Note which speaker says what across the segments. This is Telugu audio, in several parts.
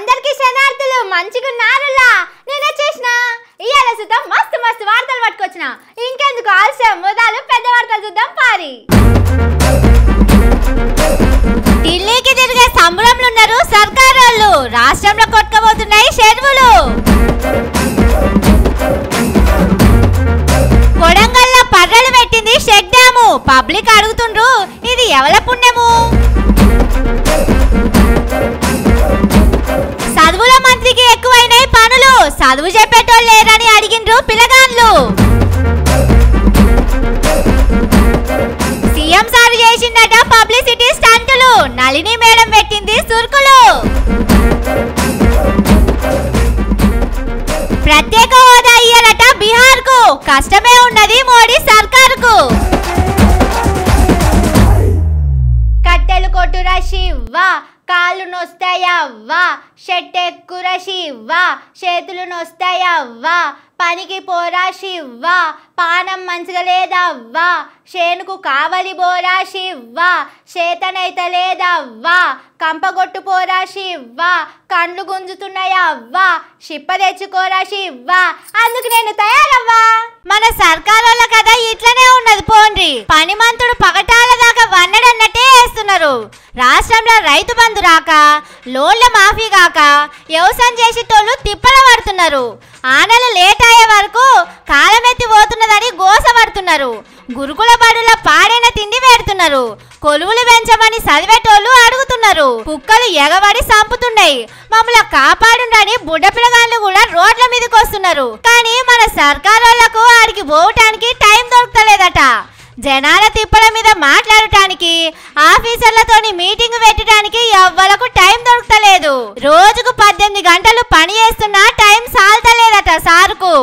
Speaker 1: అందరికీ శనార్థులు మంచిగున్నారులా నేను వచ్చేసిన ఇయాల సుతం మస్తు మస్తు వార్తలు పట్టుకొచ్చిన ఇంకెందుకు ఆలస్యం మొదలు పెద్ద వార్తలు చూద్దాం పారి ఢిల్లీకి తిరిగే సంబరంలో ఉన్నారు సర్కార్ వాళ్ళు రాష్ట్రంలో కొట్టుకోబోతున్నాయి చెరువులు కొడంగల్లో పర్రలు పెట్టింది షెడ్ డ్యాము పబ్లిక్ అడుగుతుండ్రు ఇది ఎవల పుణ్యము చదువుల మంత్రికి ఎక్కువైనాయి పనులు చదువు చెప్పేటోళ్ళు లేరని అడిగిండ్రు పిల్లగాన్లు సీఎం సార్ చేసిందట పబ్లిసిటీ స్టంటులు నళిని మేడం పెట్టింది సుర్కులు ప్రత్యేక హోదా ఇయ్యాలట బీహార్ కు కష్టమే ఉన్నది మోడీ సర్కారుకు కట్టెలు కొట్టురా శివ కాళ్ళు నొస్తాయవ్వా షెట్టెక్కురా శివ చేతులు నొస్తాయవ్వా పనికి పోరా శివ పానం మంచిగా లేదవ్వా చేనుకు కావలి పోరా శివ చేతనైతే లేదవ్వా కంపగొట్టు పోరా శివ కండ్లు గుంజుతున్నాయవ్వా షిప్ప తెచ్చుకోరా శివ అందుకు నేను తయారవ్వా మన సర్కార్ వాళ్ళ కదా ఇట్లనే ఉన్నది పోండ్రి పనిమంతుడు పగటాల దాకా వన్నడన్నట్టే వేస్తున్నారు రాష్ట్రంలో రైతు బంధు రాక లోన్ల మాఫీ కాక వ్యవసాయం చేసేటోళ్ళు తిప్పల పడుతున్నారు ఆనలు లేట్ అయ్యే వరకు కాలమెత్తి పోతున్నదని గోస పడుతున్నారు గురుకుల బడుల పాడైన తిండి పెడుతున్నారు కొలువులు పెంచమని చదివేటోళ్ళు అడుగుతున్నారు కుక్కలు ఎగబడి సంపుతున్నాయి మమ్మల్ని కాపాడుండని బుడ్డ పిల్లగాళ్ళు కూడా రోడ్ల మీదకి వస్తున్నారు కానీ మన సర్కార్ వాళ్ళకు ఆడికి పోవటానికి టైం దొరకలేదట జనాల తిప్పల మీద మాట్లాడటానికి ఆఫీసర్లతోని మీటింగ్ పెట్టడానికి ఎవ్వలకు టైం దొరకలేదు రోజుకు 18 గంటలు పని చేస్తున్నా టైం సాల్తలేదట సారుకు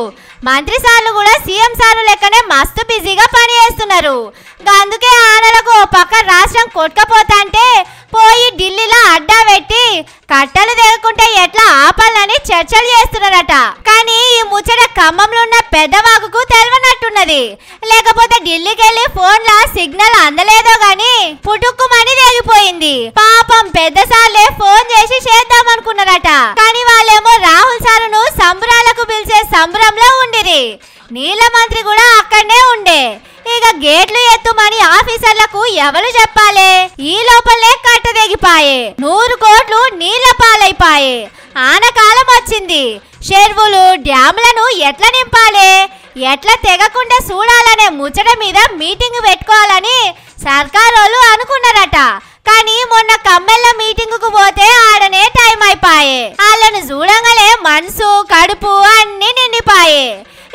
Speaker 1: మంత్రి సార్లు కూడా సీఎం సార్లు లెక్కనే మస్తు బిజీగా పని చేస్తున్నారు అందుకే ఆనలకు ఓ పక్క రాష్ట్రం కొట్టుకపోతాంటే పోయి ఢిల్లీలో అడ్డా పెట్టి కట్టలు తెగకుంటే ఎట్లా ఆపాలని చర్చలు చేస్తున్నారట కానీ ఈ ముచ్చట ఖమ్మంలో ఉన్న పెద్దవాగుకు తెలియనట్టున్నది లేకపోతే ఢిల్లీకి వెళ్ళి ఫోన్ల సిగ్నల్ అందలేదో గాని పుట్టుక్కుమని తెగిపోయింది పాపం పెద్ద సార్లే ఫోన్ చేసి చేద్దామనుకున్నారట కానీ వాళ్ళేమో రాహుల్ సారును సంబరాలకు పిలిచే సంబరంలో ఉండిరి నీళ్ళ మంత్రి కూడా అక్కడనే ఉండే ఇక గేట్లు ఎత్తుమని ఆఫీసర్లకు ఎవరు చెప్పాలి ఈ లోపలే కట్ట తెగిపాయే 100 కోట్లు నీళ్ల పాలైపాయే ఆనకాలం వచ్చింది చెరువులు డ్యాములను ఎట్లా నింపాలి ఎట్లా తెగకుండా చూడాలనే ముచ్చట మీద మీటింగ్ పెట్టుకోవాలని సర్కార్ వాళ్ళు అనుకున్నారట కానీ మొన్న కమ్మెల్ల మీటింగ్ కు పోతే ఆడనే టైం అయిపోయే వాళ్ళను చూడంగానే మనసు కడుపు అన్ని నిండిపాయే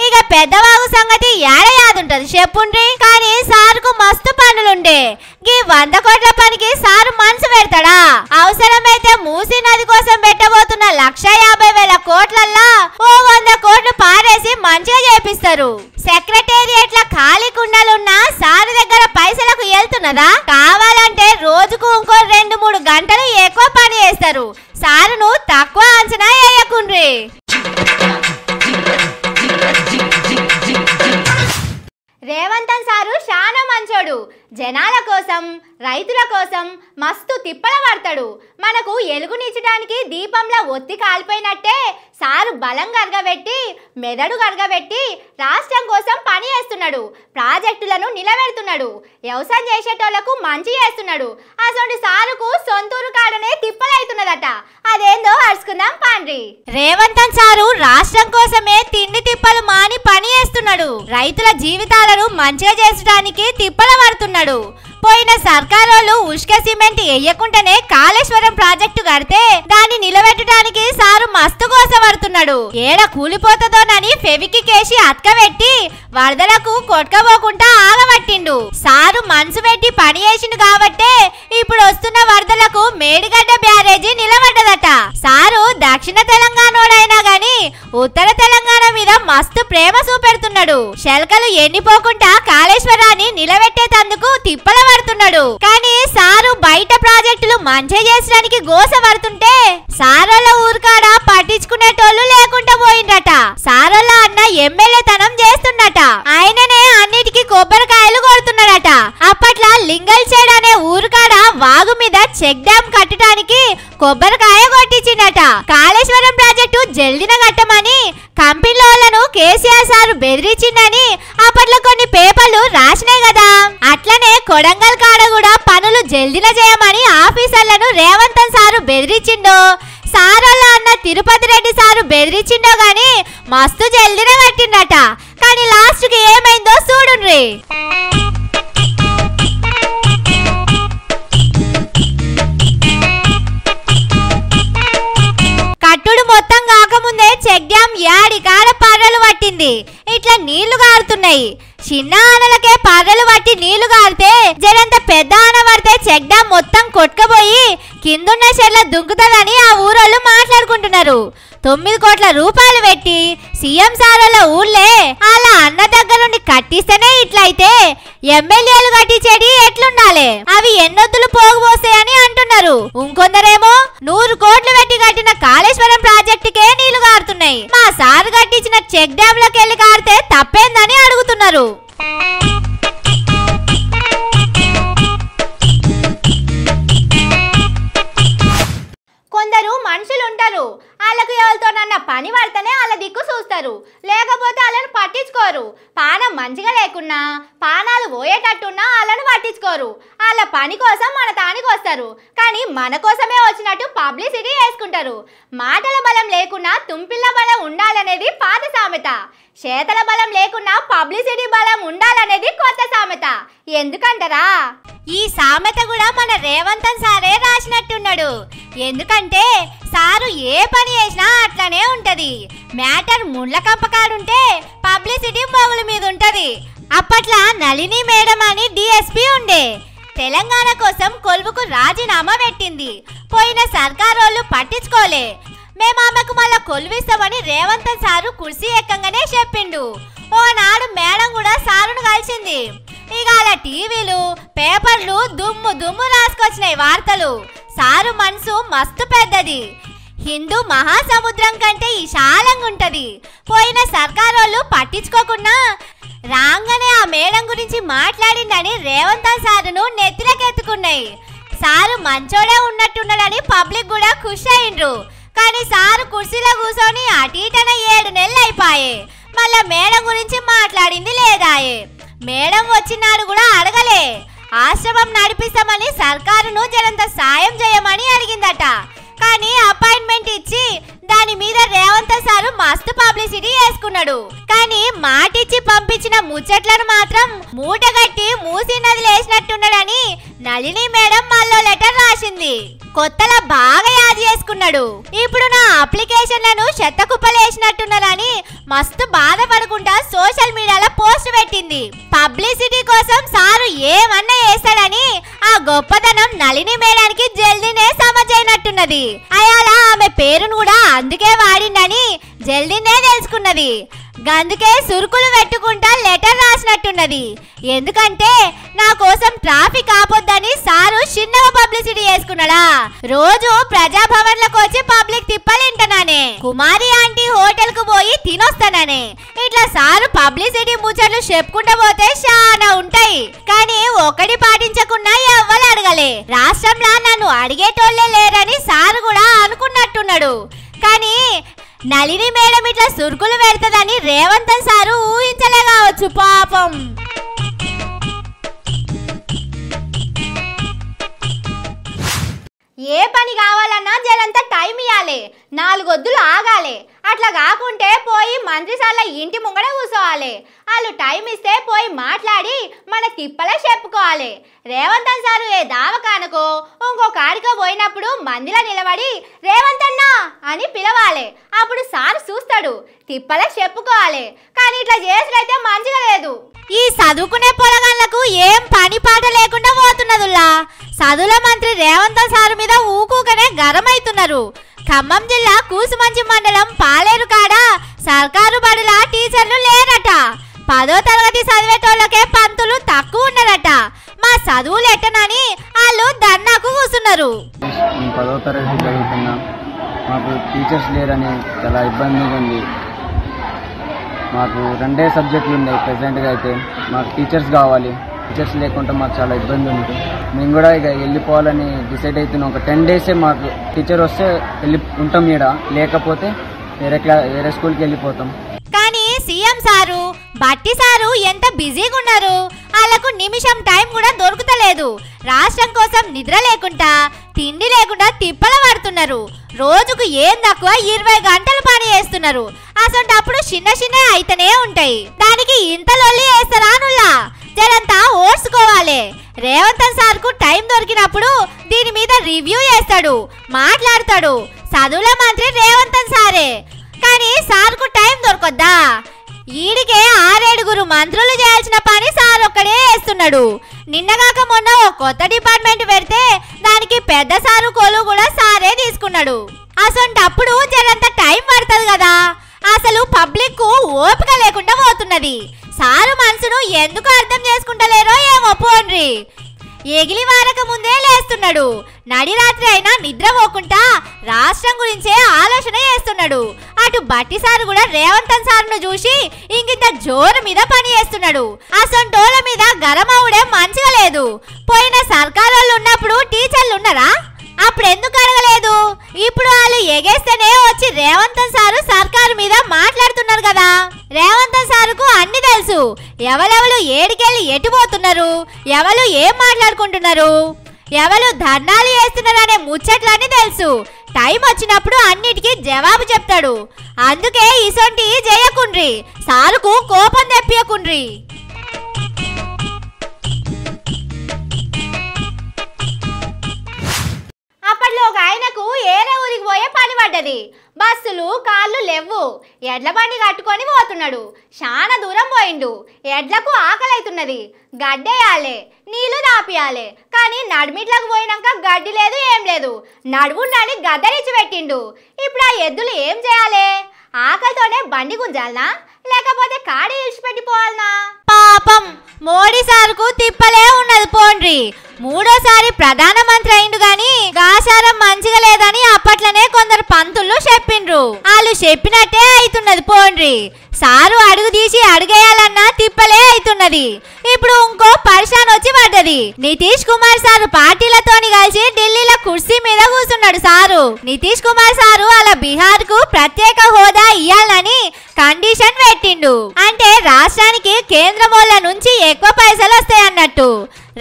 Speaker 1: ఇక పెద్దవాగు సంగతి ఏడ యాదుంటది చెప్పుండ్రి కానీ సారుకు మస్తు పనులుండే గీ 100 కోట్ల పనికి సారు మనసు పెడతాడా అవసరమైతే మూసీ నది కోసం పెట్టబోతున్న 1,50,000 కోట్లల్లా ఓ 100 కోట్లు పారేసి మంచిగా చేపిస్తారు సెక్రటేరియట్ల ఖాళీ కుండలున్నా సారు దగ్గర పైసలకు వెళ్తున్నదా కావాలంటే రోజుకు ఇంకో 2-3 గంటలు ఎక్కువ పని చేస్తారు సారును తక్కువ అంచనా వేయకుండ్రి రేవంతన్ సారు చాలా మంచోడు జనాల కోసం రైతుల కోసం మస్తు తిప్పల పడతాడు మనకు ఎలుగునిచ్చడానికి దీపంలో ఒత్తి కాలిపోయినట్టే సారు బలం గరగబెట్టి మెదడు గరగబెట్టి రాష్ట్రం కోసం పని చేస్తున్నాడు ప్రాజెక్టులను నిలబెడుతున్నాడు వ్యవసాయం చేసేటోళ్లకు మంచి చేస్తున్నాడు అసలు సారుకు సొంతూరు కాడనే తిప్పలైతున్నదట అదేందో అరుచుకుందాం పాండ్రి రేవంతన్ సారు రాష్ట్రం కోసమే తిండి తిప్పలు మాని పని చేస్తున్నాడు రైతుల జీవితాలను మంచిగా చేసడానికి తిప్పల పడుతున్నాడు పోయిన సర్కార్ వాళ్ళు ఉష్క సిమెంట్ వేయకుండానే కాళేశ్వరం ప్రాజెక్టు కడితే దాన్ని నిలబెట్టడానికి సారు మస్తు కోసపడుతున్నాడు ఏడ కూలిపోతుందోనని ఫెవికి కేసి అతకబెట్టి వరదలకు కొట్టుకపోకుండా ఆగబట్టిండు సారు మనసు పెట్టి పని చేసిండు కాబట్టే ఇప్పుడు వస్తున్న వరదలకు మేడిగడ్డ బ్యారేజీ నిలబడ్డదట సారు దక్షిణ తెలంగాణోడైనా గాని ఉత్తర తెలంగాణ మీద మస్తు ప్రేమ చూపెడుతున్నాడు శెల్కలు ఎండిపోకుండా కాళేశ్వరాన్ని నిలబెట్టేందుకు తిప్పల పడుతున్నాడు కానీ సారు బయట ప్రాజెక్టులు మంచి చేసడానికి గోస పడుతుంటే సారోళ్ళ ఊరుకాడ పట్టించుకునేటోళ్ళు లేకుండా పోయిందట సారోళ్ళ అన్న ఎమ్మెల్యే తనం చేస్తున్నట ఆయననే అన్నిటికీ కొబ్బరికాయలు కొడుతున్నాడట అప్పట్లా లింగల్ చేడ్ అనే ఊరుకాడ వాగు మీద చెక్ డ్యామ్ కట్టడానికి కొబ్బరికాయ కొట్టించిందట. కాళేశ్వరం ప్రాజెక్టు జల్దిన కట్టమని కంపెనీలను కేసీఆర్ సార్ బెదిరించిందని అప్పట్లో కొన్ని పేపర్లు రాసినాయి కదా. అట్లనే కొడంగల్ కాడ కూడా పనులు జల్దిన చేయమని ఆఫీసర్లను రేవంత్ సారు బెదిరించిండో, సారోళ్ళ అన్న తిరుపతి రెడ్డి సారు బెదిరించిండో గాని మస్తు జల్దిన కట్టిండట. కానీ లాస్ట్ కి ఏమైందో చూడుండ్రి. కట్టుడు మొత్తం కాకముందే చెక్ డ్యామ్ యాడి కాడ పర్రలు పట్టింది. ఇట్లా నీళ్లు గారుతున్నాయి. చిన్న ఆనలకే పర్రలు పట్టి నీళ్లు గారితే జరంత పెద్ద ఆన పడితే చెక్ డ్యామ్ మొత్తం కొట్టుకుపోయి కిందున్న చెర్ల దుంకుతుందని ఆ ఊరోళ్ళు మాట్లాడుకుంటున్నారు. 9 కోట్ల రూపాయలు పెట్టి సీఎం సారోళ్ళ ఊళ్ళే అలా అన్న దగ్గర నుండి కట్టిస్తేనే ఇట్లయితే ఎమ్మెల్యేలు కట్టించేది ఎట్లుండాలి? అవి ఎన్నొద్దులు పోగుపోస్తాయని అంటున్నారు. ఇంకొందరేమో 100 కోట్లు పెట్టి కట్టిన కాళేశ్వరం ప్రాజెక్టుకే నీళ్లు గారుతున్నాయి, మా సార్ కట్టించిన చెక్ డ్యామ్ లోకి వెళ్ళి కారితే తప్పేందని అడుగుతున్నారు. కొందరు మనుషులు ఉంటారు, వాళ్ళకు ఎవరితోనన్నా పని పడితేనే వాళ్ళ దిక్కు చూస్తారు, లేకపోతే వాళ్ళని పట్టించుకోరు. పానం మంచిగా లేకున్నా పానాలు పోయేటట్టున్నా వాళ్ళని పట్టించుకోరు. వాళ్ళ పని కోసం మన తానికి వస్తారు, కానీ మన కోసమే వచ్చినట్టు పబ్లిసిటీ చేసుకుంటారు. మాటల బలం లేకున్నా తుంపిల్ల బలం ఉండాలనేది పాత సామెత. చేతల బలం లేకున్నా పబ్లిసిటీ బలం ఉండాలనేది కొత్త సామెత. ఎందుకంటారా? ఈ సామెత కూడా మన రేవంత్ సారే రాసినట్టున్నాడు. ఎందుకంటే సారు ఏ పని చేసినా అట్లనే ఉంటది. మ్యాటర్ ముళ్ళ కంపకాడుంటే పబ్లిసిటీ మొగుల మీద ఉంటది. అప్పట్లో నళిని మేడం అని డిఎస్పీ ఉండే. తెలంగాణ కోసం కొలువుకు రాజీనామా పెట్టింది. పోయిన సర్కారోళ్ళు పట్టించుకోలే. మేము ఆమెకు మళ్ళా కొలువిస్తామని రేవంత్ సారు కుర్సీ ఎక్కంగానే చెప్పిండు. ఓనాడు మేడం కూడా సారును కలిసింది. ఇక అలా టీవీలు పేపర్లు దుమ్ము దుమ్ము రాసుకొచ్చినాయి వార్తలు. సారు మనసు మస్తు పెద్దది, హిందూ మహాసముద్రం కంటే విశాలంగా ఉంటది. పోయిన సర్కారోళ్ళు పట్టించుకోకుండా రాగానే ఆ మేడం గురించి మాట్లాడిందని రేవంత్ సారును నెత్తిలకెత్తుకున్నాయి. సారు మంచోడే ఉన్నట్టున్నాడని పబ్లిక్ కూడా ఖుషి అయిండ్రు. కానీ సారు కుర్చీలో కూర్చొని అటు ఇటన 7 నెలలు అయిపోయే. మళ్ళా మేడం గురించి మాట్లాడింది లేదాయే. మేడం వచ్చినాడు కూడా అడగలే. ఆశ్రమం నడిపిస్తామని సర్కారును జరంత సాయం చేయమని అడిగిందట. కానీ అపాయింట్మెంట్ ఇచ్చి దాని మీద రేవంత్ సారు మస్తు పబ్లిసిటీ చేసుకున్నాడు. కానీ మాటిచ్చి పంపించిన ముచ్చట్లను మాత్రం మూటగట్టి మూసి నదిలో వేసినట్టున్నాడని నళిని మేడం మళ్ళీ లెటర్ రాసింది. కొత్తలా బాగా యాద్ చేసుకున్నాడు. ఇప్పుడు నా అప్లికేషన్లను చెత్త కుప్పలేసినట్టున్నారని మస్తు బాధపడకుండా సోషల్ మీడియాలో పోస్ట్ పెట్టింది. పబ్లిసిటీ కోసం సారు ఏమన్నా చేస్తాడని ఆ గొప్పదనం నళిని మేడానికి జల్దీనే సమజైనట్టున్నది. అయాల ఆమె పేరును కూడా అందుకే వాడిందని జల్దీనే తెలుసుకున్నది. గందుకే సురుకులు పెట్టుకుంటా లెటర్ రాసినట్టున్నది. ఎందుకంటే నా కోసం ట్రాఫిక్ ఆపొద్దని సారు చిన్నగా పబ్లిసిటీ చేసుకున్నాడా. రోజు ప్రజాభవన్లకు వచ్చి పబ్లిక్ తిప్పలింటనానే, కుమారి ఆంటీ హోటల్ కు పోయి తినొస్తాననే. ఇట్లా సారు పబ్లిసిటీ ముచ్చట్లు చెప్పుకుంటా పోతే చాలా ఉంటాయి. కానీ ఒకటి పాటించకుండా ఎవ్వరు అడగలే. రాష్ట్రంలో నన్ను అడిగేటోళ్లే లేరని సారు కూడా అనుకున్నట్టున్నాడు. కానీ నళిని మేడం ఇట్లా సురుకులు పెడతదని రేవంత్ సారు ఊహించలే కావచ్చు పాపం. ఏ పని కావాలన్నా జలంతా టైం ఇవ్వాలి, 4 వద్దులు ఆగాలి. అట్లా కాకుంటే పోయి మంత్రిసార్ల ఇంటి ముంగడ కూర్చోవాలి. వాళ్ళు టైం ఇస్తే పోయి మాట్లాడి మన తిప్పలే చెప్పుకోవాలి. రేవంత్ సారు ఏ దావకానకో ఇంకో కాడికో పోయినప్పుడు మందిలో నిలబడి రేవంత్ అన్నా అని పిలవాలి. అప్పుడు సారు చూస్తాడు, తిప్పలే చెప్పుకోవాలి. కానీ ఇట్లా చేసుడైతే మంచిగా లేదు. ఈ చదువుకునే పొలగాళ్లకు ఏం పని పాట లేకుండా పోతున్నదుల్లా. చదువుల మంత్రి రేవంత్ సారు మీద ఊకూకనే గరమైతున్నారు. ఖమ్మం జిల్లా కూసుమంచి మండలం పాలేరు కాడ సర్కారు బడుల టీచర్లు లేరట. 10వ తరగతి చదివేటోళ్ళకే పంతులు తక్కువ ఉన్నారట. మా చదువులు ఎట్టనని వాళ్ళు ధర్నాకు కూర్చున్నారు.
Speaker 2: 10వ తరగతి చదువుతున్నా, మాకు టీచర్స్ లేరని చాలా ఇబ్బందిగా ఉంది. మాకు 2 సబ్జెక్టులు ఉన్నాయి. ప్రెసెంట్గా అయితే మాకు టీచర్స్ కావాలి. టీచర్స్ లేకుండా మాకు చాలా ఇబ్బంది ఉంది. మేము కూడా ఇక వెళ్ళిపోవాలని డిసైడ్ అవుతున్నాం. ఒక 10 డేసే మాకు టీచర్ వస్తే ఉంటాం ఈడ, లేకపోతే వేరే స్కూల్కి వెళ్ళిపోతాం.
Speaker 1: కానీ సీఎం సారు బట్టి సారు ఎంత బిజీగా ఉన్నారు, వాళ్ళకు నిమిషం టైం కూడా దొరుకుతలేదు. రాష్ట్రం కోసం నిద్ర లేకుండా తిండి లేకుండా తిప్పల పడుతున్నారు. రోజుకు ఏం తక్కువ 20 గంటలు పని చేస్తున్నారు. అసలు చిన్న చిన్న అయితేనే ఉంటాయి, దానికి ఇంత లొల్లి వేస్తారా నుల్లా? జరంతా ఓర్చుకోవాలి. రేవంత్ సార్కు టైం దొరికినప్పుడు దీని మీద రివ్యూ చేస్తాడు, మాట్లాడతాడు. చదువుల మంత్రి రేవంత్ సారే, కానీ సార్కు టైం దొరకొద్దా? ఈడికే 6-7 మంత్రులు చేయాల్సిన పని సార్ ఒక్కడే చేస్తున్నాడు. నిన్నగాక మొన్న ఒక కొత్త డిపార్ట్మెంట్ పెడితే దానికి పెద్ద సారు కొలు కూడా సారే తీసుకున్నాడు. అసొంటప్పుడు జరంత టైం పడుతుంది కదా. అసలు పబ్లిక్ కు ఓపిక లేకుండా పోతున్నది. సారు మనసును ఎందుకు అర్థం చేసుకుంటలేరో ఏమో పోన్రి. ఎగిలి వారక ముందే లేస్తున్నాడు. నడిరాత్రి అయినా నిద్రపోకుండా రాష్ట్రం గురించే ఆలోచన చేస్తున్నాడు. అటు బట్టి సారు కూడా రేవంత్ సార్ను చూసి ఇంకింత జోరు మీద పని చేస్తున్నాడు. అసొంటోళ్ళ మీద గరమవుడే మంచిగా లేదు. పోయిన సర్కారోళ్ళు ఉన్నప్పుడు టీచర్లు ఉన్నారా? అప్పుడు ఎందుకు అడగలేదు? ఇప్పుడు వాళ్ళు ఎగేస్తేనే వచ్చి రేవంత్ సారు సర్కారు మీద మాట్లాడుతున్నారు కదా. రేవంత్ సారుకు అన్ని తెలుసు. ఎవరెవరు ఏడికెళ్ళి ఎటుపోతున్నారు, ఎవరు ఏం మాట్లాడుకుంటున్నారు, ఎవరు ధర్నాలు చేస్తున్నారు అనే ముచ్చట్లన్నీ తెలుసు. టైం వచ్చినప్పుడు అన్నిటికీ జవాబు చెప్తాడు. అందుకే ఇసొంటి చేయకుండ్రి, సారుకు కోపం తెప్పియకుండ్రి. అప్పట్లో ఒక ఆయనకు ఏరే ఊరికి పోయే పని పడ్డది. బస్సులు కార్లు లేవు. ఎడ్ల బండి కట్టుకొని పోతున్నాడు. చాలా దూరం పోయిండు. ఎడ్లకు ఆకలి అవుతున్నది. గడ్డేయాలే, నీళ్లు దాపియాలే. కానీ నడిమిట్లకు పోయినాక గడ్డి లేదు, ఏం లేదు. నడువుండని గద్దరిచ్చి పెట్టిండు. ఇప్పుడు ఆ ఎద్దులు ఏం చేయాలి? ఆకలితోనే బండి గుంజాలనా, లేకపోతే కాడి ఇడిచిపెట్టిపోవాలనా? పాపం మోడీ సార్కు తిప్పలే ఉన్నది పోండ్రి. 3వ ప్రధానమంత్రి అయిండు గాని గాసారం మంచిగా లేదని అప్పట్లనే కొందరు పంతులు చెప్పిండ్రు. వాళ్ళు చెప్పినట్టే అయితున్నది పోండ్రి. సారు అడుగు తీసి అడిగేయాలన్నా తిప్పలే అయితున్నది. ఇప్పుడు ఇంకో పరిశాన్ వచ్చి పడ్డది. నితీష్ కుమార్ సారు పార్టీలతోని కలిసి ఢిల్లీలో కుర్సీ మీద కూర్చున్నాడు. సారు నితీష్ కుమార్ సారు అలా బీహార్ కు ప్రత్యేక హోదా ఇయ్యాలని కండిషన్ పెట్టిండు. అంటే రాష్ట్రానికి కేంద్రమోళ్ళ నుంచి ఎక్కువ పైసలు వస్తాయన్నట్టు.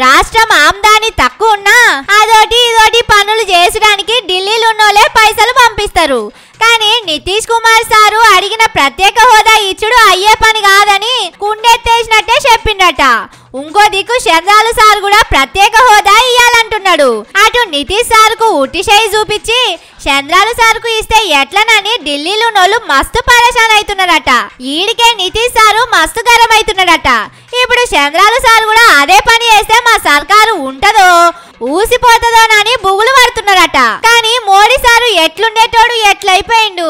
Speaker 1: రాష్ట్రం ఆమ్దాని తక్కువ ఉన్నా అదోటి ఇదోటి పనులు చేసడానికి ఢిల్లీలో ఉన్నోలే పైసలు పంపిస్తారు. కానీ నితీష్ కుమార్ సారు అడిగిన ప్రత్యేక హోదా ఇచ్చుడు అయ్యే పని కాదని కుండెత్తేసినట్టే చెప్పిండట. ఇంకో దిక్కు చంద్రాలు సార్ కూడా ప్రత్యేక హోదా ఇయ్యాలంటున్నాడు. అటు నితీష్ సార్కు ఉట్టిషేయి చూపించి చంద్రాలు సార్కు ఇస్తే ఎట్లనని ఢిల్లీలో నోళ్ళు మస్తు పరేషాన్ అవుతున్నారట. ఈడికే నితీష్ సారు మస్తు గరం అవుతున్నాడట. ఇప్పుడు చంద్రాలు సార్ కూడా అదే పని చేస్తే మా సర్కారు ఉంటదో ఊసిపోతుందోనని బుగులు పడుతున్నారట. కానీ మోడీ సారు ఎట్లుండేటోడు ఎట్లయిపోయిండు.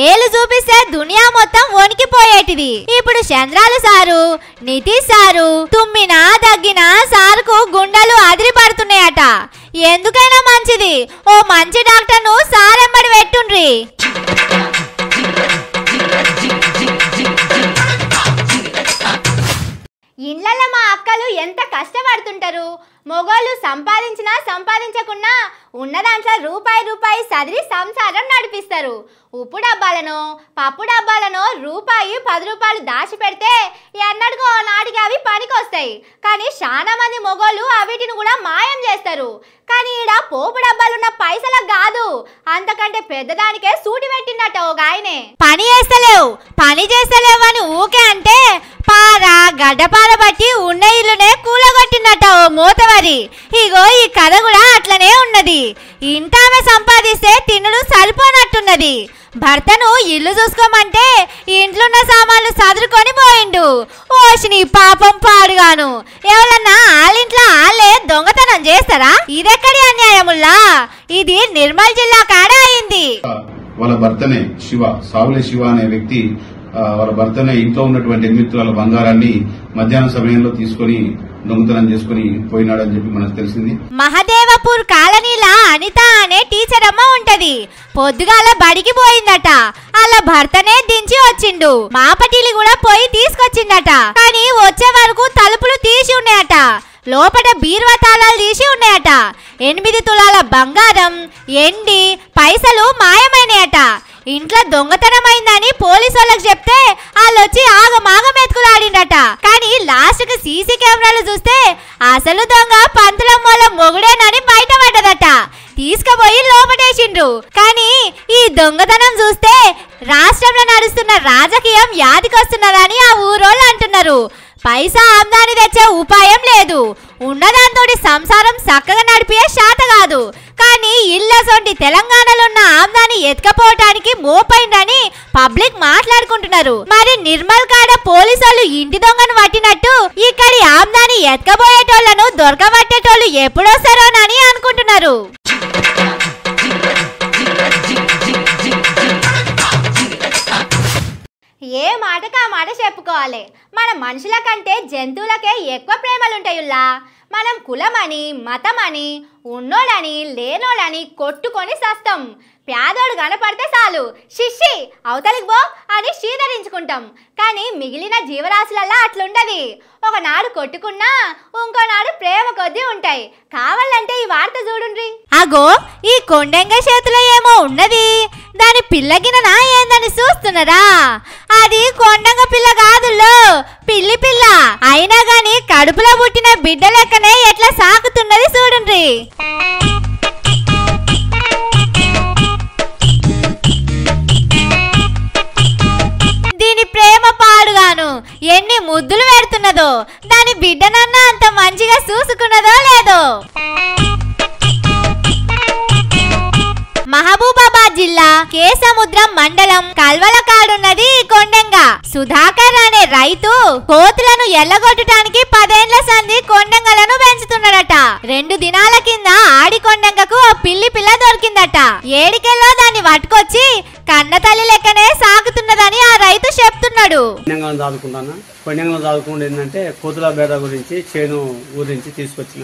Speaker 1: ఏలు చూపిస్తే దునియా మొత్తం వణికిపోయేటిది. ఇప్పుడు చంద్రాలు సారు నితీష్ సారు తుమ్మినా దగ్గినా సార్కు గుండెలు అదిరి పడుతున్నాయట. ఎందుకైనా మంచిది ఓ మంచి డాక్టర్ను సారెంబడి పెట్టుండ్రి. ఇళ్ళల్లో మా అక్కలు ఎంత కష్టపడుతుంటారు. మొగోళ్ళు సంపాదించినా సంపాదించకున్నా ఉన్న దాంట్లో రూపాయి సదిరి సంసారం నడిపిస్తారు. ఉప్పు డబ్బాలను పప్పు డబ్బాలను ₹10 దాచి పెడితే ఎన్నటికో నాటికి అవి పనికొస్తాయి. కానీ చాలా మంది మొగోళ్ళు అవిటిని కూడా మాయం చేస్తారు. కానీ ఈడ పోపు డబ్బాలున్న పైసలకు కాదు, అంతకంటే పెద్దదానికే సూటి పెట్టిందట ఒక ఆయనే. పని చేస్తలేవు అని ఊకే అంటే గడ్డపార బట్టి ఉన్న ఇల్లునే కూలగొట్టిందట ఓ మూతవరి. ఇగో ఈ కథ కూడా అట్లనే ఉన్నది. ఇంటామె సంపాదిస్తే తినుడు సరిపోనట్టున్నది. భర్తను ఇల్లు చూసుకోమంటే ఇంట్లోన్న సామాన్లు సదురుకొని పోయిండు. ఓషిని పాపం పాడుగాను. ఎవరన్నా వాళ్ళింట్లో వాళ్ళే దొంగతనం చేస్తారా? ఇదెక్కడి అన్యాయముల్లా? ఇది నిర్మల్ జిల్లా కాడ అయింది.
Speaker 3: వాళ్ళ భర్తనే సావులే శివ అనే వ్యక్తి వాళ్ళ భర్తనే ఇంట్లో ఉన్నటువంటి 8 తులాల బంగారాన్ని మధ్యాహ్నం సమయంలో తీసుకుని దొంగతనం చేసుకుని పోయినాడని చెప్పి మనకు తెలిసింది.
Speaker 1: మహదేవపూర్ కాలనీ కాలనీలా అనిత అనే టీచర్ అమ్మ ఉంటది. పొద్దుగాల బడికి పోయిందట. అలా భర్తనే దించి వచ్చిండు. మాపటిలి కూడా పోయి తీసుకొచ్చిందట. కానీ వచ్చే వరకు తలుపులు తీసి ఉన్నాయట. లోపల బీరువా తాళాలు తీసి ఉన్నాయట. 8 తులాల బంగారం, ఎండి, పైసలు మాయమైనాయట. ఇంట్లో దొంగతనమైందని పోలీసు వాళ్ళకి చెప్తే వాళ్ళొచ్చి ఆగమాగం ఎత్తుకులాడిండట. కానీ లాస్ట్ కి సీసీ కెమెరాలు చూస్తే అసలు దొంగ పంతులమ్మోళ్ళ మొగుడేనని బయటపడ్డదట. తీసుకుపోయి లోపటేసిండ్రు. కానీ ఈ దొంగతనం చూస్తే రాష్ట్రంలో నడుస్తున్న రాజకీయం యాదికొస్తున్నదని ఆ ఊరోళ్ళు అంటున్నారు. పైసా ఆమ్దాని తెచ్చే ఉపాయం లేదు. ఉన్నదాంతోటి సంసారం చక్కగా నడిపే శాత కాదు. కానీ ఇల్లసొంటి తెలంగాణలో ఉన్న ఆమ్దాని ఎత్తుకపోవటానికి మోపైందని పబ్లిక్ మాట్లాడుకుంటున్నారు. మరి నిర్మల్ కాడ పోలీసులు ఇంటి దొంగను పట్టినట్టు ఇక్కడి ఆమ్దాని ఎత్తుకపోయేటోళ్లను దొరకబట్టేటోళ్ళు ఎప్పుడొస్తారోనని అనుకుంటున్నారు. ఏ మాటకు ఆ మాట చెప్పుకోవాలి. మన మనుషుల కంటే జంతువులకే ఎక్కువ ప్రేమలుంటాయుల్లా. మనం కులమని, మతమని, ఉన్నోళ్ళని, లేనోళ్ళని కొట్టుకొని సస్తాం. పేదోడు కనపడితే చాలు శిష్టి అవతలికి పో అని శీదరించుకుంటాం. కానీ మిగిలిన జీవరాశులల్లా అట్లుండది. ఒకనాడు కొట్టుకున్నా ఇంకోనాడు ప్రేమ కొద్దీ ఉంటాయి. కావాలంటే ఈ వార్త చూడుండ్రి. అగో ఈ కొండెంగ చేతిలో ఏమో ఉన్నది. దాని పిల్లగిననా ఏందని చూస్తున్నారా? అది కొండంగ పిల్ల కాదుల్లో, పిల్లి పిల్ల. అయినా గాని కడుపులో పుట్టిన బిడ్డ లెక్కనే ఎట్లా సాకుతున్నది చూడుండ్రి. దీని ప్రేమ పాడుగాను ఎన్ని ముద్దులు పెడుతున్నదో. దాని బిడ్డనన్నా అంత మంచిగా చూసుకున్నదో లేదో. మహబూబాబాద్ జిల్లా కేసముద్రం మండలం కల్వలకాడున్నది కొండంగ. సుధాకర్ అనే రైతు కోతులను ఎల్లగొట్టడానికి 10 ఏళ్ల సంది కొండంగలను పెంచుతున్నాడట. 2 దినాల కింద ఆడి కొండంగకు ఓ పిల్లి పిల్ల దొరికిందట. ఏడికెల్లో దాన్ని పట్టుకొచ్చి కన్న తల్లి లెక్కనే సాగుతున్నదని ఆ రైతు చెప్తున్నాడు.
Speaker 4: కొండంగం చదువుకుంటే ఏంటంటే కోతుల బేద గురించి చేను ఊరించి తీసుకొచ్చిన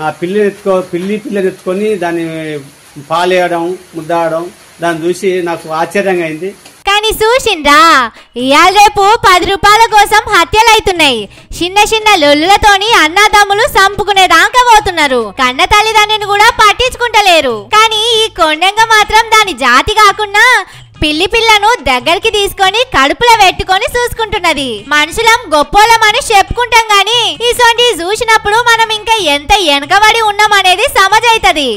Speaker 4: ఆ పిల్లని ఎత్తుకొని దాన్ని పాలేయడం, ముద్దాడడం దాన్ని చూసి నాకు ఆశ్చర్యంగా అయింది.
Speaker 1: కానీ చూసిండ్రా, ఇవాళ రేపు 10 రూపాయల కోసం హత్యలైతున్నాయి. చిన్న చిన్న లొల్లులతోని అన్నదమ్ములు సంపుకునే దాకా పోతున్నారు. కన్న తల్లిదండ్రులను కూడా పట్టించుకుంటలేరు. కానీ ఈ కొండంగ మాత్రం దాని జాతి కాకుండా పిల్లి పిల్లను దగ్గరికి తీసుకొని కడుపులో పెట్టుకొని చూసుకుంటున్నది. మనుషులం గొప్పోలమని చెప్పుకుంటాం గాని ఇసొంటి చూసినప్పుడు మనం ఇంకా ఎంత వెనకబడి ఉన్నామనేది సమజైతది.